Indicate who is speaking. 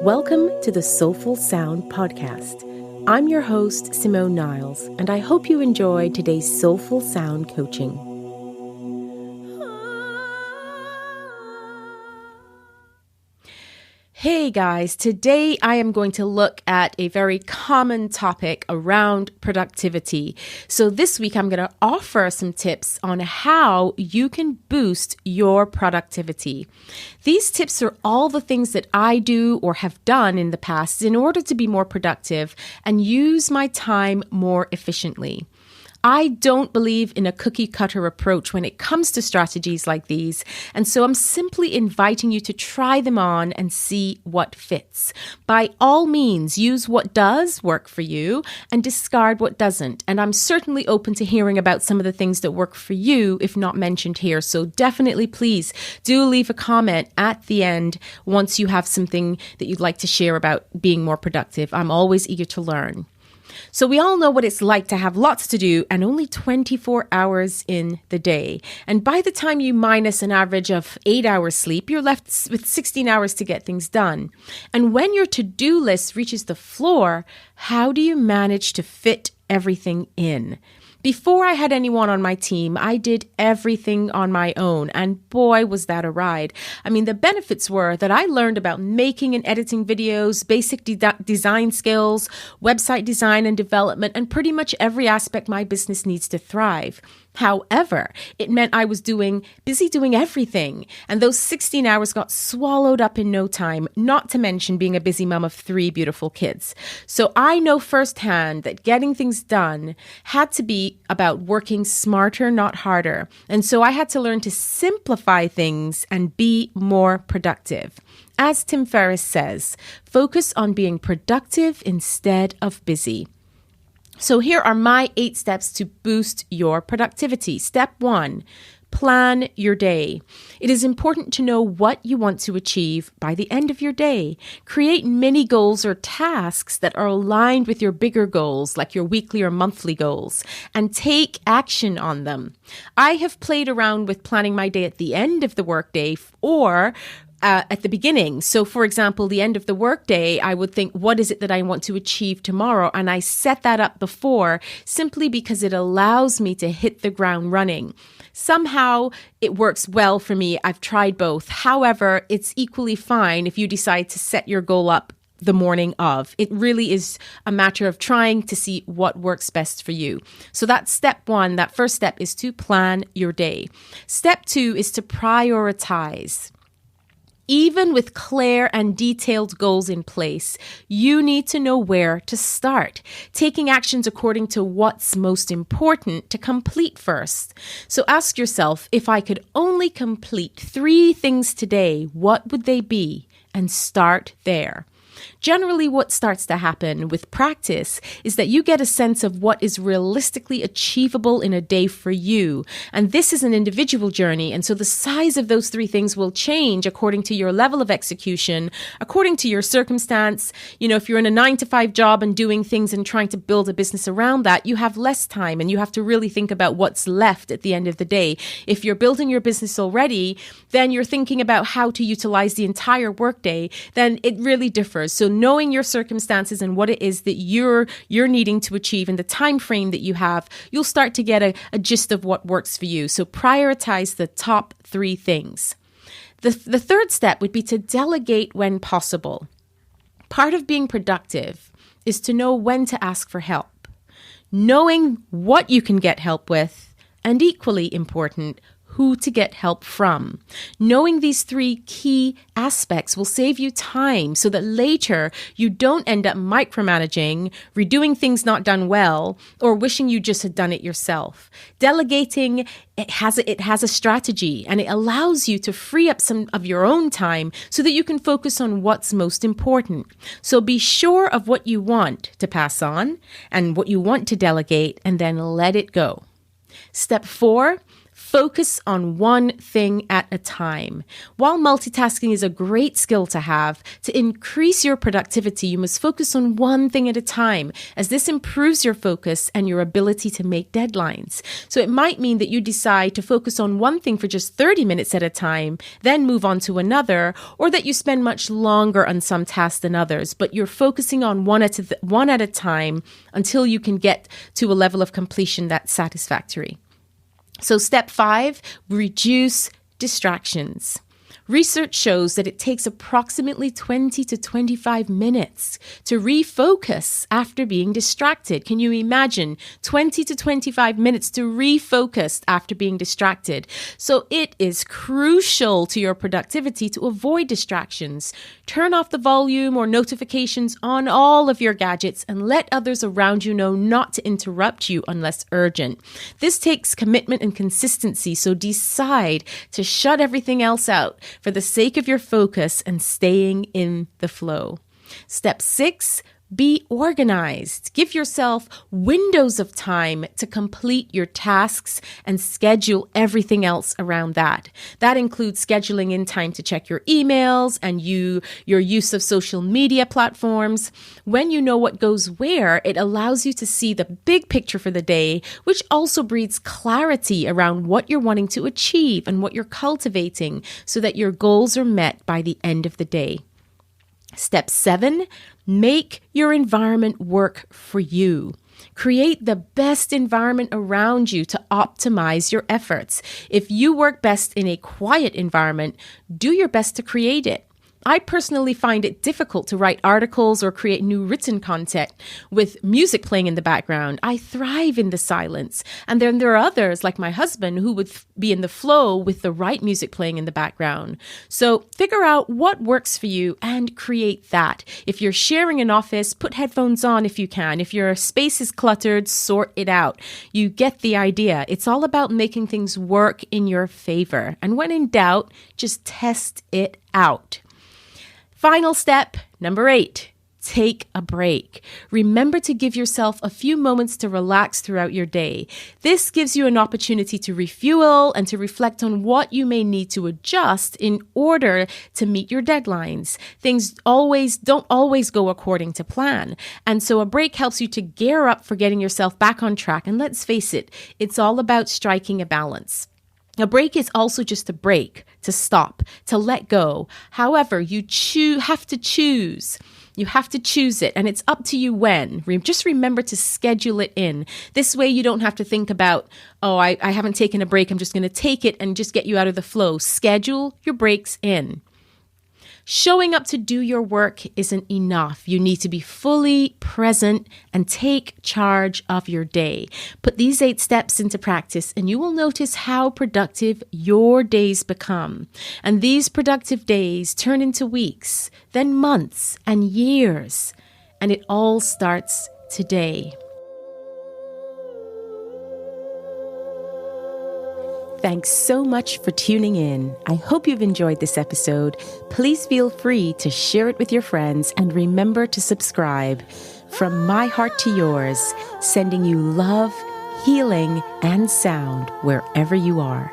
Speaker 1: Welcome to the Soulfull Sound Podcast. I'm your host, Simone Niles, and I hope you enjoy today's Soulfull Sound coaching. Hey guys, today I am going to look at a very common topic around productivity. So this week I'm going to offer some tips on how you can boost your productivity. These tips are all the things that I do or have done in the past in order to be more productive and use my time more efficiently. I don't believe in a cookie cutter approach when it comes to strategies like these, and so I'm simply inviting you to try them on and see what fits. By all means, use what does work for you and discard what doesn't. And I'm certainly open to hearing about some of the things that work for you if not mentioned here. So definitely, please do leave a comment at the end once you have something that you'd like to share about being more productive. I'm always eager to learn. So we all know what it's like to have lots to do and only 24 hours in the day. And by the time you minus an average of 8 hours sleep, you're left with 16 hours to get things done. And when your to-do list reaches the floor, how do you manage to fit everything in? Before I had anyone on my team, I did everything on my own, and boy, was that a ride. I mean, the benefits were that I learned about making and editing videos, basic design skills, website design and development, and pretty much every aspect my business needs to thrive. However, it meant I was busy doing everything, and those 16 hours got swallowed up in no time, not to mention being a busy mom of 3 beautiful kids. So I know firsthand that getting things done had to be about working smarter, not harder. And so I had to learn to simplify things and be more productive. As Tim Ferriss says, focus on being productive instead of busy. So here are my 8 steps to boost your productivity. Step 1, plan your day. It is important to know what you want to achieve by the end of your day. Create mini goals or tasks that are aligned with your bigger goals, like your weekly or monthly goals, and take action on them. I have played around with planning my day at the end of the workday or at the beginning. So for example, the end of the workday, I would think, what is it that I want to achieve tomorrow? And I set that up before simply because it allows me to hit the ground running. Somehow it works well for me. I've tried both. However, it's equally fine if you decide to set your goal up the morning of. It really is a matter of trying to see what works best for you. So that's step 1. That first step is to plan your day. Step 2 is to prioritize. Even with clear and detailed goals in place, you need to know where to start, taking actions according to what's most important to complete first. So ask yourself, if I could only complete 3 things today, what would they be? And start there. Generally, what starts to happen with practice is that you get a sense of what is realistically achievable in a day for you. And this is an individual journey. And so the size of those 3 things will change according to your level of execution, according to your circumstance. You know, if you're in a 9-to-5 job and doing things and trying to build a business around that, you have less time and you have to really think about what's left at the end of the day. If you're building your business already, then you're thinking about how to utilize the entire workday, then it really differs. So knowing your circumstances and what it is that you're needing to achieve in the time frame that you have, you'll start to get a gist of what works for you. So prioritize the top 3 things. The third step would be to delegate when possible. Part of being productive is to know when to ask for help. Knowing what you can get help with, and equally important, who to get help from. Knowing these 3 key aspects will save you time so that later you don't end up micromanaging, redoing things not done well, or wishing you just had done it yourself. Delegating, it has a strategy, and it allows you to free up some of your own time so that you can focus on what's most important. So be sure of what you want to pass on and what you want to delegate, and then let it go. Step 4, Focus on one thing at a time. While multitasking is a great skill to have, to increase your productivity, you must focus on one thing at a time, as this improves your focus and your ability to make deadlines. So it might mean that you decide to focus on one thing for just 30 minutes at a time, then move on to another, or that you spend much longer on some tasks than others, but you're focusing on one at a time until you can get to a level of completion that's satisfactory. So step 5, reduce distractions. Research shows that it takes approximately 20 to 25 minutes to refocus after being distracted. Can you imagine 20 to 25 minutes to refocus after being distracted? So it is crucial to your productivity to avoid distractions. Turn off the volume or notifications on all of your gadgets and let others around you know not to interrupt you unless urgent. This takes commitment and consistency, so decide to shut everything else out for the sake of your focus and staying in the flow. Step 6, be organized. Give yourself windows of time to complete your tasks and schedule everything else around that. That includes scheduling in time to check your emails and your use of social media platforms. When you know what goes where, it allows you to see the big picture for the day, which also breeds clarity around what you're wanting to achieve and what you're cultivating so that your goals are met by the end of the day. Step 7, make your environment work for you. Create the best environment around you to optimize your efforts. If you work best in a quiet environment, do your best to create it. I personally find it difficult to write articles or create new written content with music playing in the background. I thrive in the silence. And then there are others, like my husband, who would be in the flow with the right music playing in the background. So figure out what works for you and create that. If you're sharing an office, put headphones on if you can. If your space is cluttered, sort it out. You get the idea. It's all about making things work in your favor. And when in doubt, just test it out. Final step, number 8, take a break. Remember to give yourself a few moments to relax throughout your day. This gives you an opportunity to refuel and to reflect on what you may need to adjust in order to meet your deadlines. Things don't always go according to plan. And so a break helps you to gear up for getting yourself back on track. And let's face it, it's all about striking a balance. A break is also just a break, to stop, to let go. However, you have to choose. You have to choose it, and it's up to you when. Just remember to schedule it in. This way you don't have to think about, I haven't taken a break, I'm just going to take it and just get you out of the flow. Schedule your breaks in. Showing up to do your work isn't enough. You need to be fully present and take charge of your day. Put these 8 steps into practice and you will notice how productive your days become. And these productive days turn into weeks, then months and years. And it all starts today. Thanks so much for tuning in. I hope you've enjoyed this episode. Please feel free to share it with your friends and remember to subscribe. From my heart to yours, sending you love, healing, and sound wherever you are.